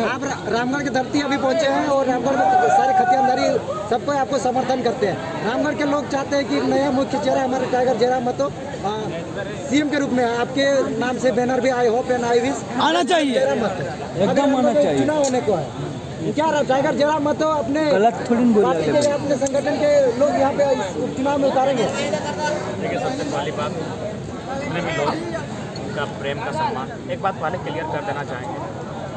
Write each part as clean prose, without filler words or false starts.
आप रामगढ़ की धरती अभी पहुंचे हैं और रामगढ़ में सारे खतियानदारी सबको आपको समर्थन करते हैं। रामगढ़ के लोग चाहते हैं कि नया मुख्य चेहरा हमारे टाइगर जयराम महतो सीएम के रूप में आपके नाम से बैनर भी I hope and I wish आना चाहिए, एकदम आना चाहिए। चुनाव होने को है क्या टाइगर जयराम महतो अपने गलत थोड़ी पार्टी के अपने संगठन के लोग यहाँ पे इस उपचुनाव में उतारेंगे? देखिए, सबसे पहली बात जितने भी लोग उनका प्रेम का सम्मान, एक बात पहले क्लियर कर देना चाहेंगे।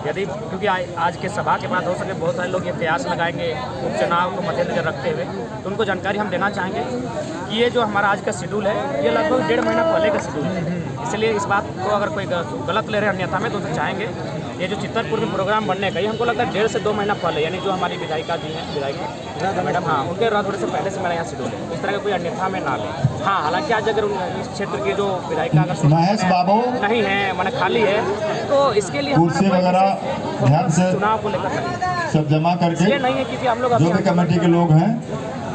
यदि क्योंकि आज के सभा के बाद हो सके बहुत सारे लोग ये प्रयास लगाएंगे उपचुनाव को मद्देनजर रखते हुए, तो उनको जानकारी हम देना चाहेंगे कि ये जो हमारा आज का शेड्यूल है ये लगभग 1.5 महीना पहले का शेड्यूल है। इसलिए इस बात को अगर कोई गलत ले रहे हैं अन्यथा में, तो उनसे चाहेंगे ये जो चित्तरपुर में प्रोग्राम बनने का, ये हमको लगता है 1.5 से 2 महीना पहले, यानी जो हमारी विधायिका जी हैं, विधायिका मैडम, हाँ, उनके थोड़े से पहले से मेरा यहाँ शेड्यूल है। इस तरह का कोई अन्यथा में ना ले। हाँ, हालांकि आज अगर इस क्षेत्र की जो विधायिका अगर नहीं है, मैंने खाली है, तो इसके लिए कुर्सी वगैरह ध्यान से चुनाव को लेकर सब जमा करके, ये नहीं है क्योंकि हम लोग जो भी कमेटी के लोग हैं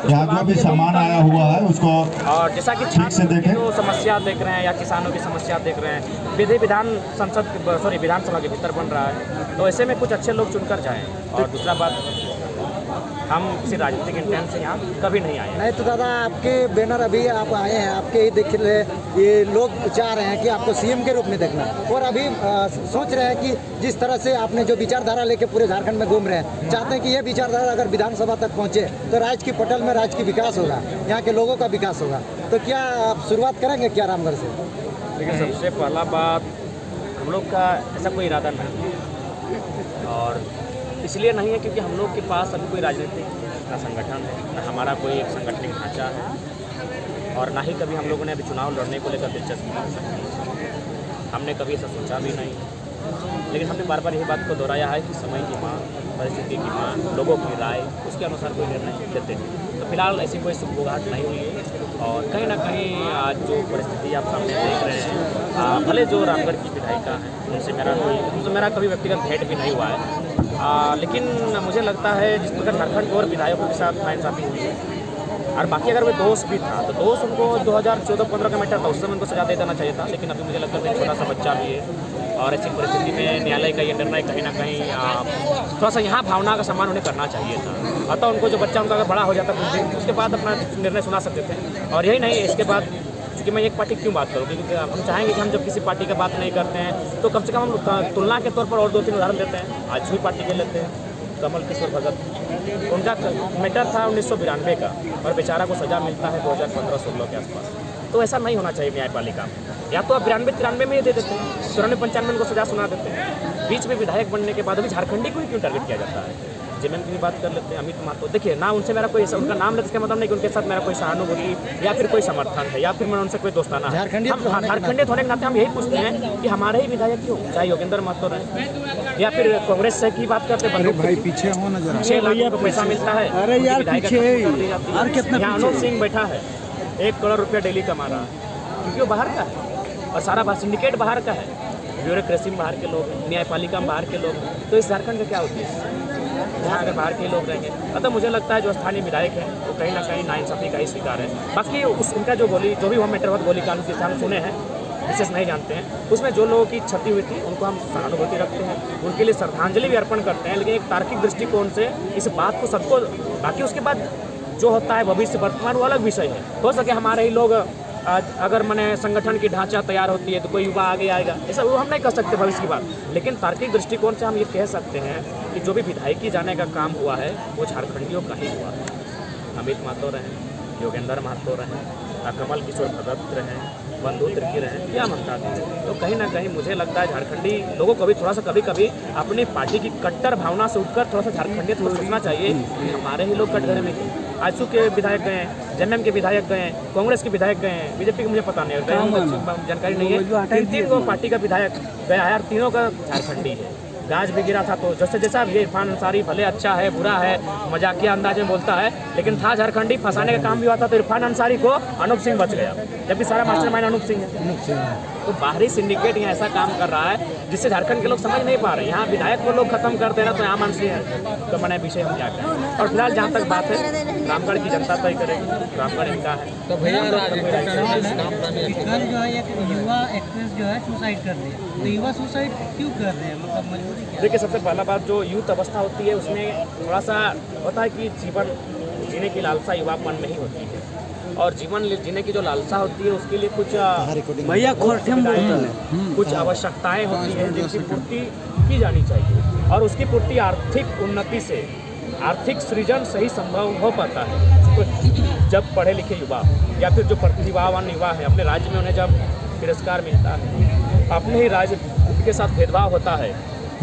यहाँ जो भी सामान आया हुआ है उसको और जैसा कि ठीक से देखें। जो समस्या देख रहे हैं या किसानों की समस्या देख रहे हैं, विधानसभा के भीतर बन रहा है, तो ऐसे में कुछ अच्छे लोग चुनकर जाएं। और दूसरा बात, हम किसी राजनीतिक इंटेंट से यहाँ कभी नहीं आए। नहीं तो दादा, आपके बैनर अभी आप आए हैं, आपके ही देख ले, ये लोग चाह रहे हैं कि आपको सीएम के रूप में देखना, और अभी सोच रहे हैं कि जिस तरह से आपने जो विचारधारा लेके पूरे झारखंड में घूम रहे हैं, चाहते हैं कि ये विचारधारा अगर विधानसभा तक पहुँचे तो राज्य की पटल में राज्य की विकास होगा, यहाँ के लोगों का विकास होगा। तो क्या आप शुरुआत करेंगे क्या रामगढ़ से? लेकिन सबसे पहला बात, हम लोग का ऐसा कोई इरादा नहीं है, और इसलिए नहीं है क्योंकि हम लोग के पास अभी कोई राजनीतिक ना संगठन है, ना हमारा कोई एक संगठनिक ढांचा है, और ना ही कभी हम लोगों ने अभी चुनाव लड़ने को लेकर दिलचस्पी रखी। हमने कभी ऐसा सोचा भी नहीं, लेकिन हमने बार बार यही बात को दोहराया है कि समय की मांग, परिस्थिति की मांग, लोगों की राय, उसके अनुसार कोई निर्णय लेते हैं। तो फिलहाल ऐसी कोई सुगबुगाहट नहीं हुई है, और कहीं ना कहीं आज जो परिस्थिति आप सामने देख रहे हैं, भले जो रामगढ़ की विधायिका हैं उनसे मेरा कभी व्यक्तिगत भेंट भी नहीं हुआ है, लेकिन मुझे लगता है जिस प्रकार झारखंड और विधायकों के साथ नाइंसाफ़ी हुई है, और बाकी अगर वो दोष भी था तो दोष उनको 2014-15 का मैटर था, उस समय उनको सजा दे देना चाहिए था। लेकिन अभी मुझे लगता है छोटा सा बच्चा भी है, और ऐसी परिस्थिति में न्यायालय का ये निर्णय कहीं ना कहीं थोड़ा सा यहाँ भावना का सम्मान उन्हें करना चाहिए था। अतः उनको जो बच्चा उनका अगर बड़ा हो जाता कुछ दिन, उसके बाद अपना निर्णय सुना सकते थे। और यही नहीं, इसके बाद क्योंकि मैं एक पार्टी क्यों बात करूँ, क्योंकि हम चाहेंगे कि हम जब किसी पार्टी का बात नहीं करते हैं तो कम से कम हम तुलना के तौर पर और 2-3 उदाहरण देते हैं। आज भी पार्टी के लेते हैं, कमल किशोर भगत, उनका मैटर था 1992 का, और बेचारा को सज़ा मिलता है 2015-16 के आसपास। तो ऐसा नहीं होना चाहिए न्यायपालिका में, या तो आप 92-93 में ही दे देते हैं, 94-95 को सज़ा सुना देते हैं। बीच में विधायक बनने के बाद अभी झारखंडी को ही क्यों टारगेट किया जाता है? जेएमएम की भी बात कर लेते हैं, अमित महतो, देखिए ना, उनसे मेरा कोई उनका नाम लेते इसका मतलब नहीं कि उनके साथ मेरा कोई सहानुभूति या फिर कोई समर्थन है, या फिर मैं उनसे कोई दोस्ताना है। झारखंडी होने के नाते हम यही पूछते हैं कि हमारे ही विधायक क्यों, चाहे योगेंद्र महतो रहे या फिर कांग्रेस से की बात करते हैं, भाई पीछे हो ना जरा, 6 लाख को पैसा मिलता है, अरे यार यहाँ अनूप सिंह बैठा है, 1 करोड़ रुपया डेली कमा रहा है, क्योंकि वो बाहर का है और सारा सिंडिकेट बाहर का है, ब्यूरोक्रेसी में बाहर के लोग हैं, न्यायपालिका में बाहर के लोग हैं। तो इस झारखंड का क्या उद्देश्य जहाँ अगर बाहर के लोग रहेंगे? अतः मुझे लगता है जो स्थानीय विधायक हैं वो कहीं ना कहीं नाइंसाफ़ी का ही शिकार है। बाकी उनका जो भी वो मैटर हुआ गोलीकांड के हम सुने हैं, विशेष नहीं जानते हैं, उसमें जो लोगों की क्षति हुई थी उनको हम सहानुभूति रखते हैं, उनके लिए श्रद्धांजलि भी अर्पण करते हैं, लेकिन एक तार्किक दृष्टिकोण से इस बात को सबको, बाकी उसके बाद जो होता है भविष्य वर्तमान वो अलग विषय है। हो सके हमारे ही लोग अगर मैंने संगठन की ढांचा तैयार होती है तो कोई युवा आगे आएगा, ऐसा वो हम नहीं कर सकते भविष्य की बात, लेकिन तार्किक दृष्टिकोण से हम ये कह सकते हैं कि जो भी विधायकी जाने का काम हुआ है वो झारखंडियों का ही हुआ है। अमित महतो रहे, योगेंद्र महतो रहे, कमल किशोर भगत रहे, बंधु तिर्की रहे, क्या मनता थी। तो कहीं ना कहीं मुझे लगता है झारखंडी लोगों को भी थोड़ा सा कभी कभी अपनी पार्टी की कट्टर भावना से उठकर थोड़ा सा झारखंडियत को सोचना चाहिए कि हमारे ही लोग कटघरे में थे। आजसू के विधायक गए, जेएमएम के विधायक गए, कांग्रेस के विधायक गए, बीजेपी के मुझे पता नहीं है, जानकारी नहीं है, 3 को पार्टी का विधायक गया है, 3 का झारखंडी है। गाज भी गिरा था तो जैसा भी इरफान अंसारी भले अच्छा है बुरा है मजाकिया अंदाज में बोलता है, लेकिन था झारखंडी, फंसाने का काम भी हुआ था तो इरफान अंसारी को अनूप सिंह बच गया, जबकि सारा मास्टरमाइंड अनूप सिंह है। तो बाहरी सिंडिकेट यहाँ ऐसा काम कर रहा है जिससे झारखंड के लोग समझ नहीं पा रहे। यहाँ विधायक को लोग खत्म कर दे रहे तो यहाँ मानसी है, तो मैंने विषय हम क्या करें। और फिलहाल जहाँ तक बात है रामगढ़ की जनता तय करेगी, रामगढ़ इनका है। तो भैया जो है एक युवा एक्ट्रेस जो है सुसाइड कर दिया, तो युवा सुसाइड क्यों कर रहे हैं, मतलब मजबूरी क्या है? देखिए, सबसे पहला बात जो यूथ अवस्था होती है उसमें थोड़ा सा होता है कि जीवन जीने की लालसा युवापन में ही होती है, और जीवन जीने की जो लालसा होती है उसके लिए कुछ भैया खोरठे में बोलते हैं। कुछ आवश्यकताएं होती हैं जिनकी पूर्ति की जानी चाहिए, और उसकी पूर्ति आर्थिक उन्नति से, आर्थिक सृजन से ही संभव हो पाता है। तो जब पढ़े लिखे युवा या फिर जो प्रतिभावान युवा है, अपने राज्य में उन्हें जब तिरस्कार मिलता है, अपने ही राज्य के साथ भेदभाव होता है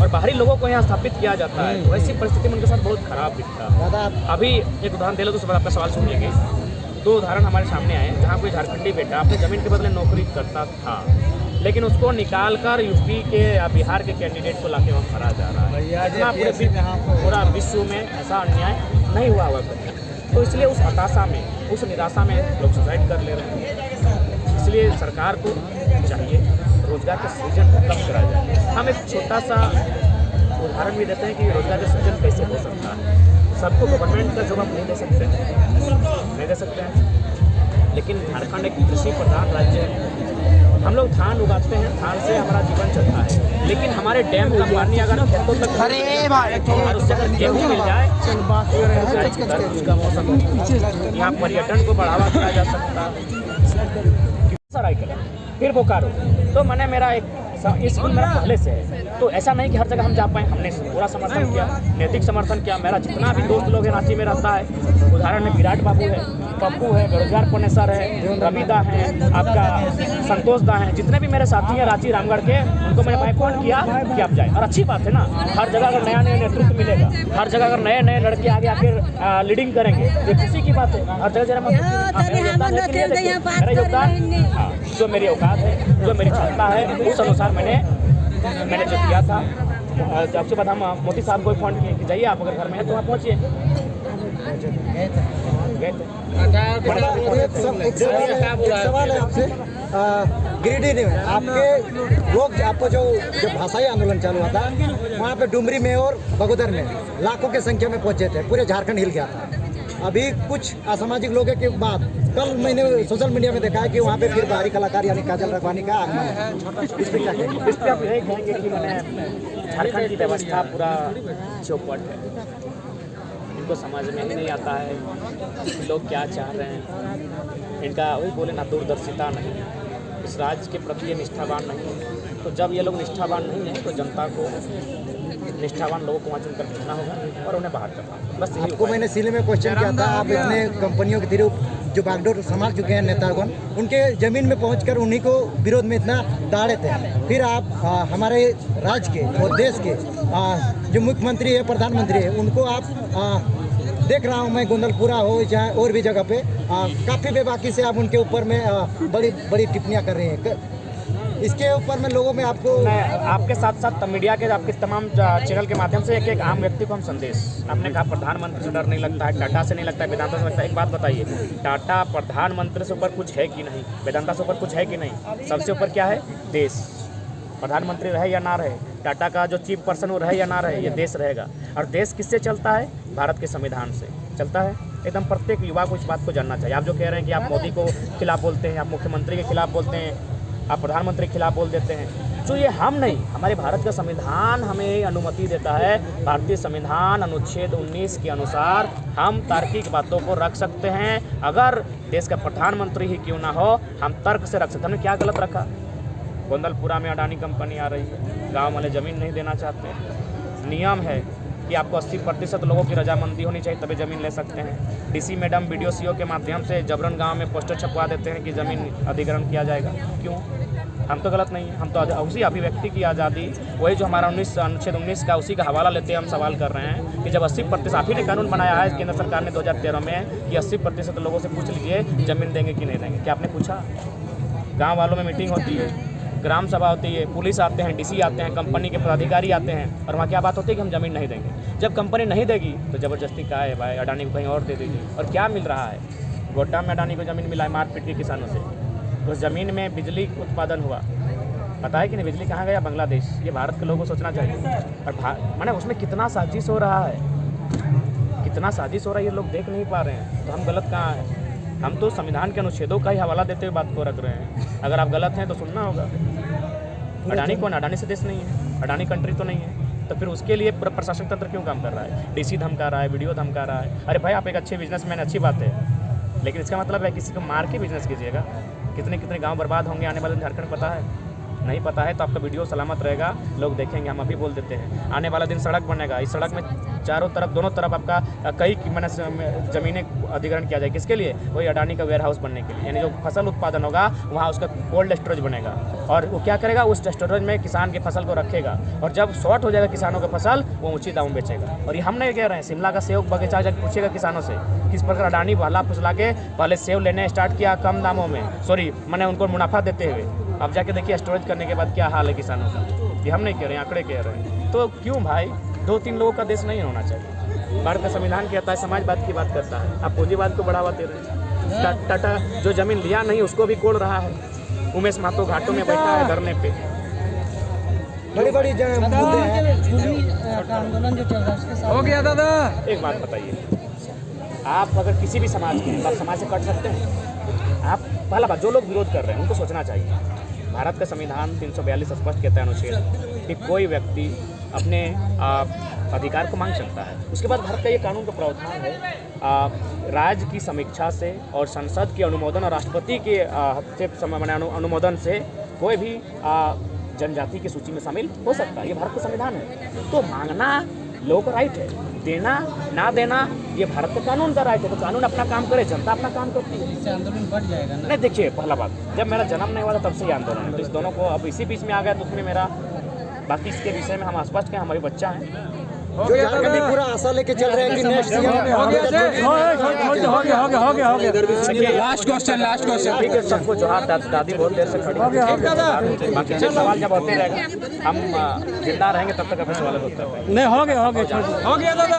और बाहरी लोगों को यहाँ स्थापित किया जाता है, तो ऐसी परिस्थिति में उनके साथ बहुत खराब दिखता है। दादा अभी एक उदाहरण दे लो तो उसके बाद आपका सवाल सुन लेंगे। 2 उदाहरण हमारे सामने आए जहाँ कोई झारखंडी बेटा अपने ज़मीन के बदले नौकरी करता था, लेकिन उसको निकाल कर यूपी के या बिहार के कैंडिडेट को लाके वहाँ भरा जा रहा है। इतना पूरा विश्व में ऐसा अन्याय नहीं हुआ कभी। तो इसलिए उस हताशा में, उस निराशा में लोग सुसाइड कर ले रहे हैं। इसलिए सरकार को चाहिए रोजगार के सृजन कम करा जाए। हम एक छोटा सा उदाहरण भी देते हैं कि रोजगार का सृजन कैसे हो सकता है। सबको गवर्नमेंट का जॉब आप नहीं दे सकते हैं, लेकिन झारखंड एक कृषि प्रधान राज्य है। हम लोग धान उगाते हैं, धान से हमारा जीवन चलता है, लेकिन हमारे डैम का पानी अगर खेतों तक और उससे अगर गेहूँ मिल जाए उसका मौसम, यहाँ पर्यटन को बढ़ावा दिया जा सकता है। सरायकेला फिर बोकारो, तो मैंने मेरा एक स्कूल मेरा पहले से है, तो ऐसा नहीं कि हर जगह हम जा पाए। हमने पूरा समर्थन किया, नैतिक समर्थन किया। मेरा जितना भी दोस्त लोग हैं रांची में रहता है, उदाहरण में विराट बाबू है, पप्पू है, बेरोजगार पुण्य सर है, रवि दा है, आपका संतोष दा है, जितने भी मेरे साथी हैं रांची रामगढ़ के, उनको मैंने बैकवर्ड किया कि आप जाए। और अच्छी बात है ना, हर जगह अगर नया नया नेतृत्व मिलेगा, हर जगह अगर नए नए लड़के आगे आकर लीडिंग करेंगे, ये खुशी की बात है। हर जगह जरा मेरा योगदान, हाँ, जो मेरी औकात है, जो मेरी क्षमता है, उस अनुसार मैंने जो किया था। आपसे बाद हम मोदी साहब को फोन किए कि जाइए, आप अगर घर में हैं तो आप पहुँचिए। गए थे। एक सवाल है आपसे। गिरिडीह में आपके लोग, आपको जो भाषाई आंदोलन चालू हुआ था वहाँ पे डुमरी में और बगोदर में लाखों की संख्या में पहुँचे थे, पूरे झारखंड हिल गया था। अभी कुछ असामाजिक लोगों के बाद कल मैंने सोशल मीडिया में देखा है कि वहाँ पे फिर बाहरी कलाकार यानी काजल रखवानी का आगमन है। इस पर क्या कहेंगे? इस पर आप यही कहेंगे कि मैंने झारखंड की व्यवस्था पूरा चौपट है, इनको समझ में ही नहीं आता है कि लोग क्या चाह रहे हैं। इनका वही बोले ना, दूरदर्शिता नहीं, इस राज्य के प्रति ये निष्ठावान नहीं है। तो जब ये लोग निष्ठावान नहीं हैं तो जनता को निष्ठावान लोगों को वहाँ चुनकर भेजना होगा और उन्हें बाहर करना होगा। बस यही आपको मैंने सीले में क्वेश्चन किया था, आप इतने कंपनियों के थ्रू जो बागडोर संभाल चुके हैं नेतागण, उनके ज़मीन में पहुंचकर उन्हीं को विरोध में इतना दाड़े थे। फिर आप हमारे राज्य के और देश के जो मुख्यमंत्री है, प्रधानमंत्री है, उनको आप देख रहा हूँ मैं, गोंदलपुरा हो चाहे और भी जगह पे काफ़ी बेबाकी से आप उनके ऊपर में बड़ी बड़ी टिप्पणियाँ कर रहे हैं। इसके ऊपर में लोगों में आपको, मैं आपके साथ साथ मीडिया के आपके तमाम चैनल के माध्यम से एक आम व्यक्ति को हम संदेश, आपने कहा प्रधानमंत्री से डर नहीं लगता है, टाटा से नहीं लगता है, वेदांता से लगता है। एक बात बताइए, टाटा प्रधानमंत्री से ऊपर कुछ है कि नहीं, वेदांता से ऊपर कुछ है कि नहीं? सबसे ऊपर क्या है? देश। प्रधानमंत्री रहे या ना रहे, टाटा का जो चीफ पर्सन वो रहे या ना रहे, ये देश रहेगा। और देश किससे चलता है? भारत के संविधान से चलता है। एकदम प्रत्येक युवा को इस बात को जानना चाहिए। आप जो कह रहे हैं कि आप मोदी को खिलाफ बोलते हैं, आप मुख्यमंत्री के खिलाफ बोलते हैं, आप प्रधानमंत्री के खिलाफ बोल देते हैं, तो ये हम नहीं, हमारे भारत का संविधान हमें अनुमति देता है। भारतीय संविधान अनुच्छेद 19 के अनुसार हम तार्किक बातों को रख सकते हैं। अगर देश का प्रधानमंत्री ही क्यों ना हो, हम तर्क से रख सकते हैं। हमने क्या गलत रखा? गोंदलपुरा में अडानी कंपनी आ रही है, गाँव वाले ज़मीन नहीं देना चाहते। नियम है कि आपको 80% लोगों की रजामंदी होनी चाहिए तभी ज़मीन ले सकते हैं। डीसी मैडम वीडियो सीओ के माध्यम से जबरन गांव में पोस्टर छपवा देते हैं कि ज़मीन अधिग्रहण किया जाएगा। क्यों? हम तो गलत नहीं है, हम तो उसी अभिव्यक्ति की आज़ादी, वही जो हमारा अनुच्छेद 19 का, उसी का हवाला लेते हैं हम सवाल कर रहे हैं कि जब 80%, आप ही ने कानून बनाया है केंद्र सरकार ने 2013 में कि 80% लोगों से पूछ लीजिए ज़मीन देंगे कि नहीं देंगे। क्या आपने पूछा? गाँव वालों में मीटिंग होती है, ग्राम सभा होती है, पुलिस आते हैं, डीसी आते हैं, कंपनी के पदाधिकारी आते हैं, और वहाँ क्या बात होती है कि हम ज़मीन नहीं देंगे। जब कंपनी नहीं देगी तो ज़बरदस्ती का है भाई, अडानी को कहीं और दे दीजिए। और क्या मिल रहा है? गोड्डा में अडानी को ज़मीन मिला है मारपीट के किसानों से। उस ज़मीन में बिजली उत्पादन हुआ, पता है कि नहीं? बिजली कहाँ गया? बांग्लादेश। ये भारत के लोगों को सोचना चाहिए। और माने उसमें कितना साजिश हो रहा है, कितना साजिश हो रहा है, ये लोग देख नहीं पा रहे हैं। तो हम गलत कहाँ हैं? हम तो संविधान के अनुच्छेदों का ही हवाला देते हुए बात को रख रहे हैं। अगर आप गलत हैं तो सुनना होगा। अडानी कौन? अडानी से देश नहीं है, अडानी कंट्री तो नहीं है। तो फिर उसके लिए पूरा प्रशासनिक तंत्र क्यों काम कर रहा है? डीसी धमका रहा है, वीडियो धमका रहा है। अरे भाई आप एक अच्छे बिजनेसमैन, अच्छी बात है, लेकिन इसका मतलब है किसी को मार के बिजनेस कीजिएगा। कितने कितने गांव बर्बाद होंगे आने वाले दिन, झारखंड पता है? नहीं पता है तो आपका वीडियो सलामत रहेगा, लोग देखेंगे। हम अभी बोल देते हैं आने वाला दिन सड़क बनेगा, इस सड़क में चारों तरफ, दोनों तरफ आपका कई मैंने ज़मीनें अधिग्रहण किया जाए। किसके लिए? वही अडानी का वेयर हाउस बनने के लिए। यानी जो फसल उत्पादन होगा वहाँ उसका कोल्ड स्टोरेज बनेगा, और वो क्या करेगा? उस स्टोरेज में किसान की फसल को रखेगा, और जब शॉर्ट हो जाएगा किसानों का फसल, वो ऊँची दाम बेचेगा। और ये हम नहीं कह रहे हैं, शिमला का सेब बगीचा जाकर पूछेगा किसानों से किस प्रकार अडानी भला फुसला के पहले सेब लेने स्टार्ट किया कम दामों में, सॉरी मैंने उनको मुनाफा देते हुए। अब जाके देखिए स्टोरेज करने के बाद क्या हाल है किसानों का। ये हम नहीं कह रहे हैं, आंकड़े कह रहे हैं। तो क्यों भाई 2-3 लोगों का देश नहीं होना चाहिए? भारत का संविधान कहता है समाजवाद की बात करता है, आप पूंजीवाद को बढ़ावा दे रहे हैं। टाटा जो जमीन लिया नहीं उसको भी कोड़ रहा है, उमेश महतो घाटों में बैठा है धरने पे। बड़ी बड़ी मुद्दे हैं। भूमि का आंदोलन जो चल रहा है उसके साथ हो गया दादा। एक बात बताइए, आप अगर किसी भी समाज के हैं तो आप समाज से कट सकते हैं? आप पहला बात, जो लोग विरोध कर रहे हैं उनको सोचना चाहिए। भारत का संविधान 342 स्पष्ट कहता है अनुच्छेद कि कोई व्यक्ति अपने अधिकार को मांग सकता है। उसके बाद भारत का ये कानून का प्रावधान है राज्य की समीक्षा से और संसद के अनुमोदन और राष्ट्रपति के अनुमोदन से कोई भी जनजाति की सूची में शामिल हो सकता है। ये भारत का संविधान है। तो मांगना लोगों का राइट है, देना ना देना ये भारत का कानून का राइट है। तो कानून अपना काम करे, जनता अपना काम करती है। इससे आंदोलन बढ़ जाएगा ना? नहीं देखिए, पहला बात, जब मेरा जन्म नहीं हुआ था तब से ये आंदोलन है, तो इस दोनों को अब इसी बीच में आ गया तो उसमें मेरा बाकी इसके विषय में हम स्पष्ट हैं, हमारे बच्चा हैं। जो झारखंड में पूरा आशा लेके चल रहे हैं कि नेक्स्ट सीएम लास्ट क्वेश्चन ठीक है, सबको जोहार। दादी बहुत देर से खड़ी है, बाकी सवाल जब होते रहेगा हम जिंदा रहेंगे तब तक अपने सवाल होते रहेंगे। नहीं हो गया दादा।